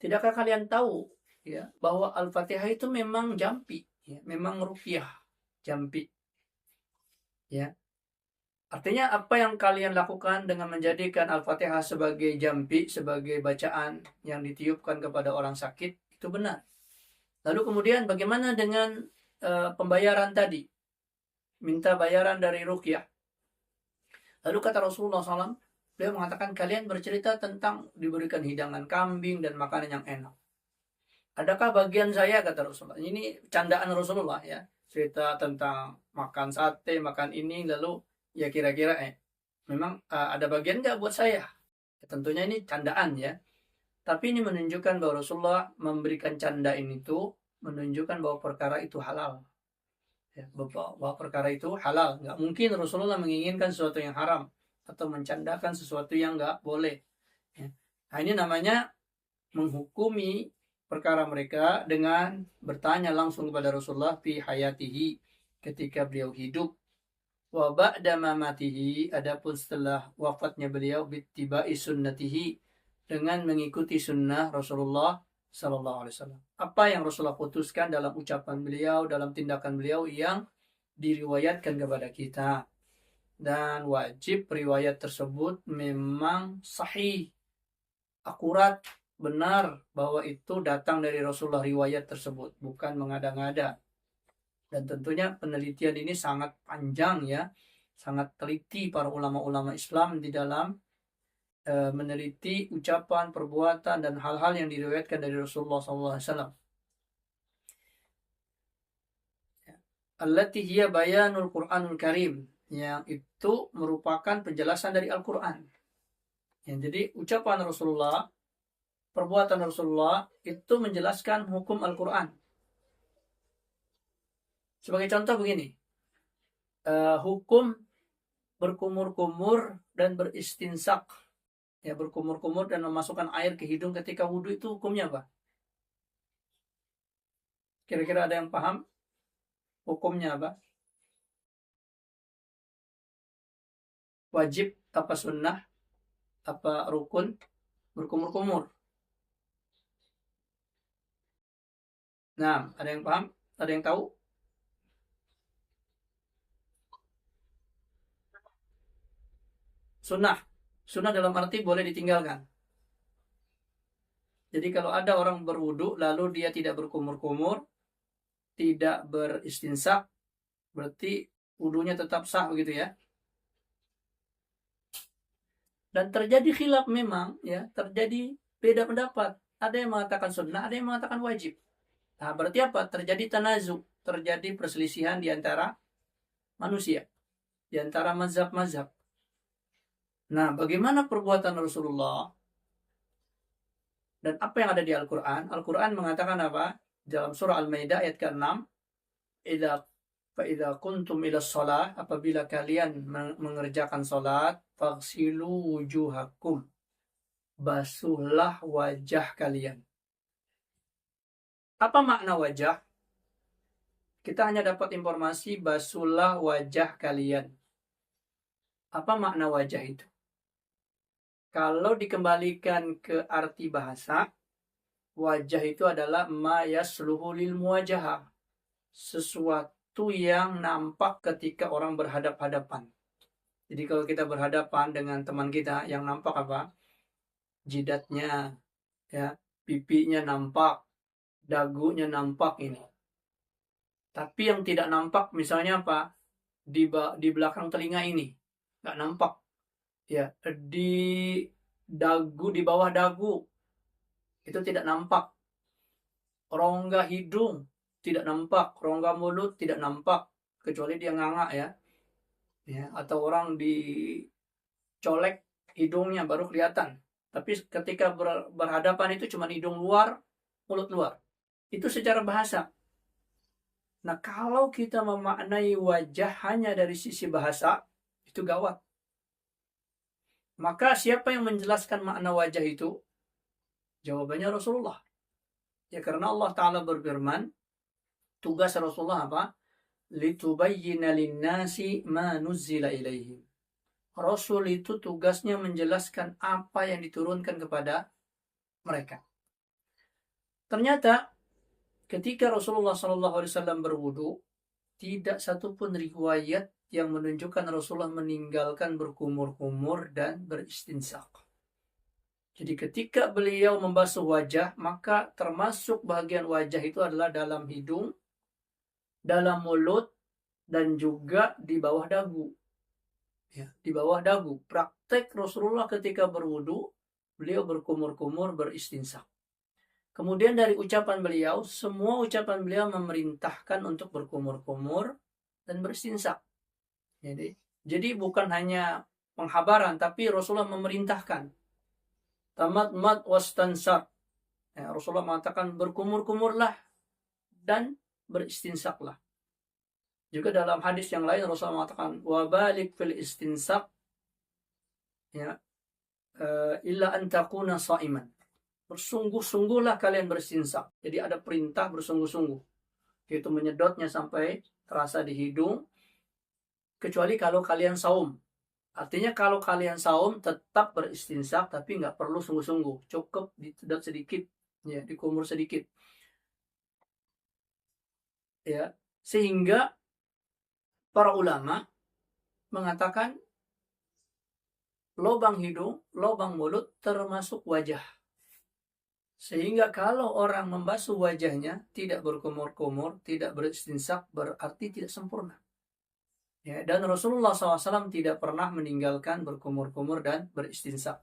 Tidakkah kalian tahu ya bahwa Al-Fatihah itu memang jampi, ya, memang ruqyah, jampi. Ya. Artinya apa yang kalian lakukan dengan menjadikan Al-Fatihah sebagai jampi, sebagai bacaan yang ditiupkan kepada orang sakit, itu benar. Lalu kemudian bagaimana dengan pembayaran tadi? Minta bayaran dari ruqyah. Lalu kata Rasulullah SAW, beliau mengatakan kalian bercerita tentang diberikan hidangan kambing dan makanan yang enak. Adakah bagian saya, kata Rasulullah? Ini candaan Rasulullah ya. Cerita tentang makan sate, makan ini, lalu ya kira-kira memang ada bagian nggak buat saya? Ya, tentunya ini candaan ya. Tapi ini menunjukkan bahwa Rasulullah memberikan candaan itu, menunjukkan bahwa perkara itu halal. Ya, bahwa perkara itu halal. Nggak mungkin Rasulullah menginginkan sesuatu yang haram atau mencandakan sesuatu yang nggak boleh. Ya. Nah, ini namanya menghukumi perkara mereka dengan bertanya langsung kepada Rasulullah fi hayatihi, ketika beliau hidup, wa ba'da mamatihi, adapun setelah wafatnya beliau, bittiba'i sunnatihi, dengan mengikuti sunnah Rasulullah sallallahu alaihi wasallam. Apa yang Rasulullah putuskan dalam ucapan beliau, dalam tindakan beliau yang diriwayatkan kepada kita, dan wajib riwayat tersebut memang sahih, akurat, benar, bahwa itu datang dari Rasulullah riwayat tersebut, bukan mengada-ngada. Dan tentunya penelitian ini sangat panjang ya, sangat teliti para ulama-ulama Islam di dalam meneliti ucapan, perbuatan, dan hal-hal yang diriwayatkan dari Rasulullah SAW. Allati hiya bayanul Qur'anul Karim, yang itu merupakan penjelasan dari Al-Quran. Ya, jadi ucapan Rasulullah, perbuatan Rasulullah itu menjelaskan hukum Al-Quran. Sebagai contoh begini, hukum berkumur-kumur dan beristinsak. Ya, berkumur-kumur dan memasukkan air ke hidung ketika wudhu itu hukumnya apa? Kira-kira ada yang paham? Hukumnya apa? Wajib, apa sunnah, apa rukun? Berkumur-kumur. Nah, ada yang paham? Ada yang tahu? Sunnah. Sunnah dalam arti boleh ditinggalkan. Jadi kalau ada orang berwudu lalu dia tidak berkumur-kumur, tidak beristinsak, berarti wudunya tetap sah begitu ya. Dan terjadi khilaf memang ya, terjadi beda pendapat. Ada yang mengatakan sunnah, ada yang mengatakan wajib. Nah, berarti apa? Terjadi tanazu, terjadi perselisihan di antara manusia, di antara mazhab-mazhab. Nah, bagaimana perbuatan Rasulullah dan apa yang ada di Al-Quran? Al-Quran mengatakan apa? Dalam surah Al-Maidah ayat ke-6, فَإِذَا كُنْتُمْ إِلَى الصَّلَاةِ, apabila kalian mengerjakan salat, فَاغْسِلُوا وُجُوهَكُمْ, basuhlah wajah kalian. Apa makna wajah? Kita hanya dapat informasi basuhlah wajah kalian. Apa makna wajah itu? Kalau dikembalikan ke arti bahasa, wajah itu adalah ma yasluhu lil muwajahah, sesuatu yang nampak ketika orang berhadap-hadapan. Jadi kalau kita berhadapan dengan teman kita, yang nampak apa? Jidatnya, ya, pipinya nampak, dagunya nampak ini. Tapi yang tidak nampak misalnya apa? Di belakang telinga ini, nggak nampak. Ya, di dagu, di bawah dagu itu tidak nampak. Rongga hidung tidak nampak, rongga mulut tidak nampak, kecuali dia nganga ya. Ya, atau orang dicolek hidungnya baru kelihatan. Tapi ketika berhadapan itu cuma hidung luar, mulut luar. Itu secara bahasa. Nah, kalau kita memaknai wajah hanya dari sisi bahasa, Itu gawat. Maka siapa yang menjelaskan makna wajah itu? Jawabannya Rasulullah. Ya karena Allah Ta'ala berfirman, tugas Rasulullah apa? Litubayyina linnasi ma nuzzila ilaihim. Rasul itu tugasnya menjelaskan apa yang diturunkan kepada mereka. Ternyata ketika Rasulullah SAW berwudu, tidak satupun riwayat yang menunjukkan Rasulullah meninggalkan berkumur-kumur dan beristinsaq. Jadi ketika beliau membasuh wajah, maka termasuk bagian wajah itu adalah dalam hidung, dalam mulut, dan juga di bawah dagu. Ya, di bawah dagu. Praktek Rasulullah ketika berwudu, beliau berkumur-kumur, beristinsaq. Kemudian dari ucapan beliau, semua ucapan beliau memerintahkan untuk berkumur-kumur dan beristinsaq. Jadi bukan hanya penghabaran, tapi Rasulullah memerintahkan. Tamat wastansar. Ya, Rasulullah mengatakan berkumur-kumurlah dan beristinsaqlah. Juga dalam hadis yang lain Rasulullah mengatakan wabalik fil istinsaq ya illa an takuna shaiman. Bersungguh-sungguhlah kalian beristinsaq. Jadi ada perintah bersungguh-sungguh. Yaitu menyedotnya sampai terasa di hidung kecuali kalau kalian saum. Artinya kalau kalian saum tetap beristinsaq tapi nggak perlu sungguh-sungguh. Cukup disedot sedikit, ya, dikumur sedikit. Ya, sehingga para ulama mengatakan lubang hidung, lubang mulut termasuk wajah. Sehingga kalau orang membasuh wajahnya tidak berkumur-kumur, tidak beristinsaq, berarti tidak sempurna. Ya, dan Rasulullah SAW tidak pernah meninggalkan berkumur-kumur dan beristinsaq.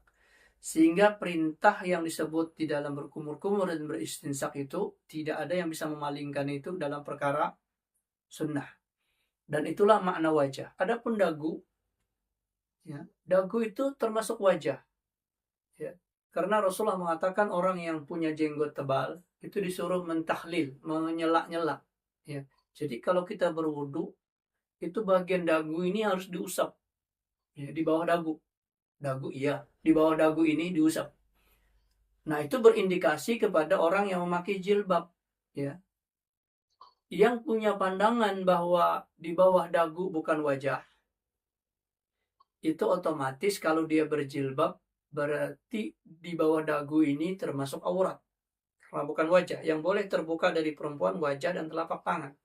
Sehingga perintah yang disebut di dalam berkumur-kumur dan beristinsaq itu tidak ada yang bisa memalingkan itu dalam perkara sunnah. Dan itulah makna wajah. Adapun dagu, ya, dagu itu termasuk wajah. Ya, karena Rasulullah mengatakan orang yang punya jenggot tebal itu disuruh mentahlil, menyela-nyela. Ya, jadi kalau kita berwudu, itu bagian dagu ini harus diusap, ya, di bawah dagu. Dagu iya, di bawah dagu ini diusap. Nah itu berindikasi kepada orang yang memakai jilbab, ya, yang punya pandangan bahwa di bawah dagu bukan wajah. Itu otomatis kalau dia berjilbab berarti di bawah dagu ini termasuk aurat, karena bukan wajah. Yang boleh terbuka dari perempuan wajah dan telapak tangan.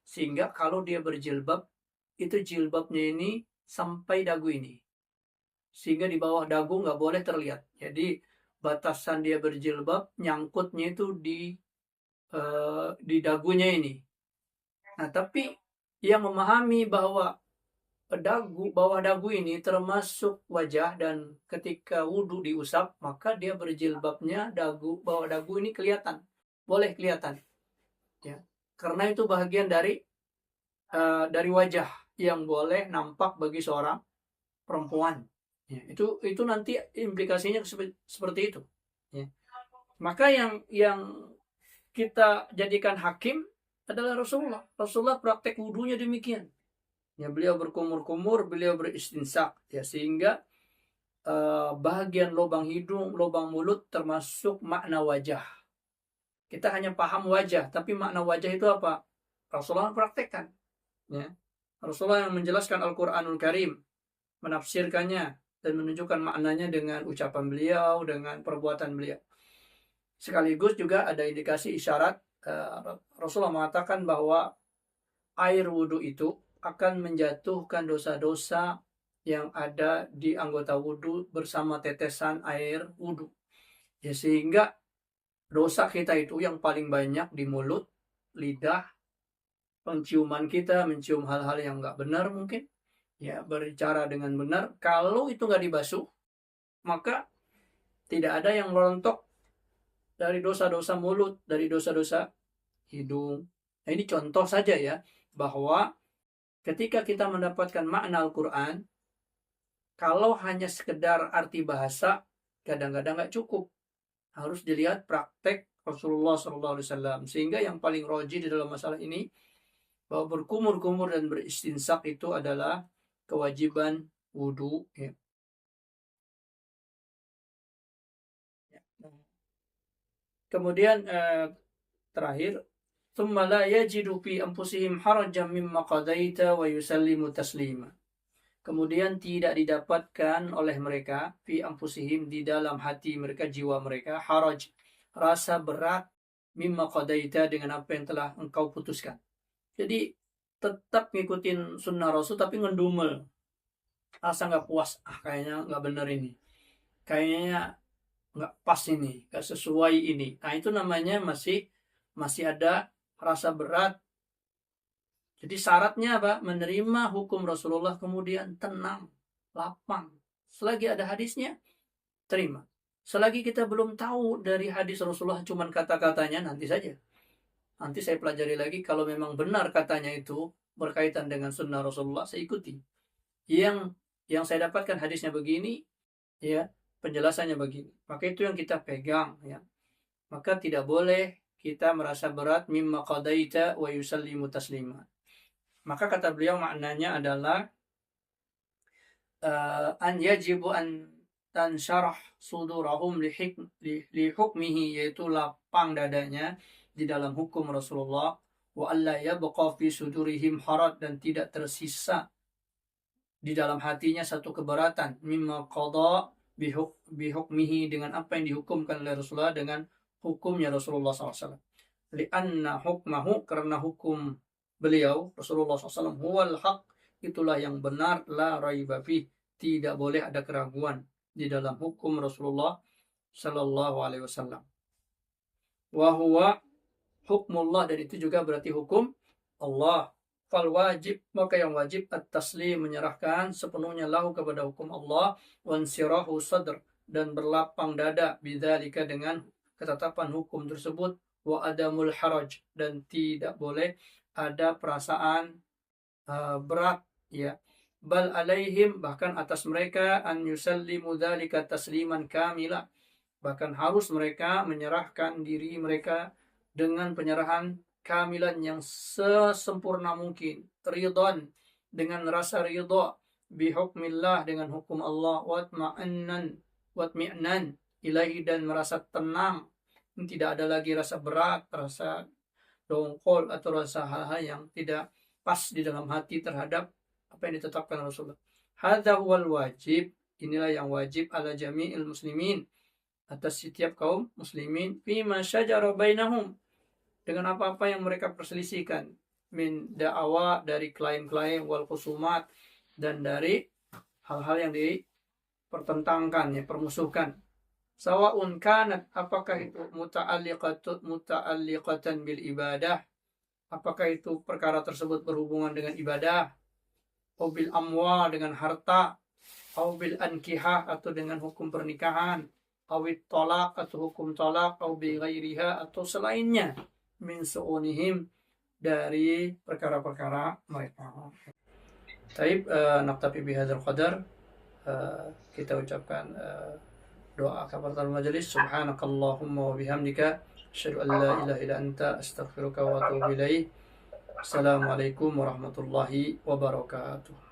Sehingga kalau dia berjilbab, itu jilbabnya ini sampai dagu ini. Sehingga di bawah dagu nggak boleh terlihat. Jadi batasan dia berjilbab, nyangkutnya itu di dagunya ini. Nah, tapi yang memahami bahwa bawah dagu ini termasuk wajah dan ketika wudhu diusap, maka dia berjilbabnya bawah dagu ini kelihatan. Boleh kelihatan. Ya. Karena itu bagian dari wajah yang boleh nampak bagi seorang perempuan. Ya, itu nanti implikasinya seperti itu. Ya. Maka yang kita jadikan hakim adalah Rasulullah. Rasulullah praktek wudunya demikian. Ya, beliau berkumur-kumur, beliau beristinsaq. Ya, sehingga bagian lubang hidung, lubang mulut termasuk makna wajah. Kita hanya paham wajah, tapi makna wajah itu apa? Rasulullah praktekkan. Ya. Rasulullah yang menjelaskan Al-Quranul Karim, menafsirkannya dan menunjukkan maknanya dengan ucapan beliau, dengan perbuatan beliau. Sekaligus juga ada indikasi isyarat Rasulullah mengatakan bahwa air wudhu itu akan menjatuhkan dosa-dosa yang ada di anggota wudhu bersama tetesan air wudhu. Ya, sehingga dosa kita itu yang paling banyak di mulut, lidah, penciuman kita, mencium hal-hal yang nggak benar mungkin, ya, berbicara dengan benar. Kalau itu nggak dibasuh, maka tidak ada yang merontok dari dosa-dosa mulut, dari dosa-dosa hidung. Nah, ini contoh saja ya, bahwa ketika kita mendapatkan makna Al-Quran, kalau hanya sekedar arti bahasa, kadang-kadang nggak cukup. Harus dilihat praktek Rasulullah SAW. Sehingga yang paling roji di dalam masalah ini, bahwa berkumur-kumur dan beristinsaq itu adalah kewajiban wudu. Ya. Kemudian terakhir, ثم لا يجد في أنفسهم حرجا مما قضيت ويسلم تسليما. Kemudian tidak didapatkan oleh mereka fi anfusihim, di dalam hati mereka, jiwa mereka, haraj, rasa berat, mimma qadaita, dengan apa yang telah engkau putuskan. Jadi tetap ngikutin sunnah Rasul tapi ngedumel, rasa nggak puas, kayaknya nggak bener ini, kayaknya nggak pas ini, nggak sesuai ini. Nah itu namanya masih ada rasa berat. Jadi syaratnya apa? Menerima hukum Rasulullah kemudian tenang, lapang. Selagi ada hadisnya, terima. Selagi kita belum tahu dari hadis Rasulullah cuman kata-katanya, nanti saja. Nanti saya pelajari lagi, kalau memang benar katanya itu berkaitan dengan sunnah Rasulullah, saya ikuti. Yang saya dapatkan hadisnya begini, ya, penjelasannya begini. Maka itu yang kita pegang, ya. Maka tidak boleh kita merasa berat, mimma qadaita wa yusallimu taslima. Maka kata beliau maknanya adalah an yajibu an tansyarah sudurahum li hukmihi, yaitu lapang dadanya di dalam hukum Rasulullah, wa alla yabqa fi sudurihim haraj, dan tidak tersisa di dalam hatinya satu keberatan, mimma qada bihukmihi, dengan apa yang dihukumkan oleh Rasulullah, dengan hukumnya Rasulullah SAW. Lianna hukmahu, karena hukum beliau Rasulullah SAW, huwal haq, itulah yang benar, la raiba fih, tidak boleh ada keraguan di dalam hukum Rasulullah Sallallahu Alaihi Wasallam. Wa huwa hukmullah, dan itu juga berarti hukum Allah. Fal wajib, maka yang wajib at-taslim, menyerahkan sepenuhnya lahu, kepada hukum Allah, wansirahu sadr, dan berlapang dada, bidzalika, dengan ketetapan hukum tersebut, wa adamul haraj, dan tidak boleh ada perasaan berat, ya. Bal alaihim, bahkan atas mereka, an yusallimu dzalika tasliman kamila, bahkan harus mereka menyerahkan diri mereka dengan penyerahan kamilan yang sesempurna mungkin, ridhan, dengan rasa ridha, bihukmillah, dengan hukum Allah, watmi'nan ilahi, dan merasa tenang, tidak ada lagi rasa berat, rasa dongkol, atau rasa hal-hal yang tidak pas di dalam hati terhadap apa yang ditetapkan Rasulullah. Hadza huwal wajib, inilah yang wajib, ala jami'il muslimin, atas setiap kaum muslimin, fima syajara bainahum, dengan apa-apa yang mereka perselisihkan, min da'awa, dari klaim-klaim, wal khusumat, dan dari hal-hal yang dipertentangkan, ya, permusuhkan. Sawa'un kanat, apakah itu muta'alliqatan bil ibadah, apakah itu perkara tersebut berhubungan dengan ibadah, au bil amwal, dengan harta, au bil ankihah, atau dengan hukum pernikahan, au bit talaq, atau hukum talaq, au bi ghairiha, atau selainnya, min su'unihim, dari perkara-perkara mereka. Taib, naktafi bihadzal qadar. Kita ucapkan doa kafaratul majelis. Subhanakallahumma wa bihamdika, asyhadu an la ilaha illa anta, astaghfiruka wa atubu ilaik. Assalamualaikum warahmatullahi wabarakatuh.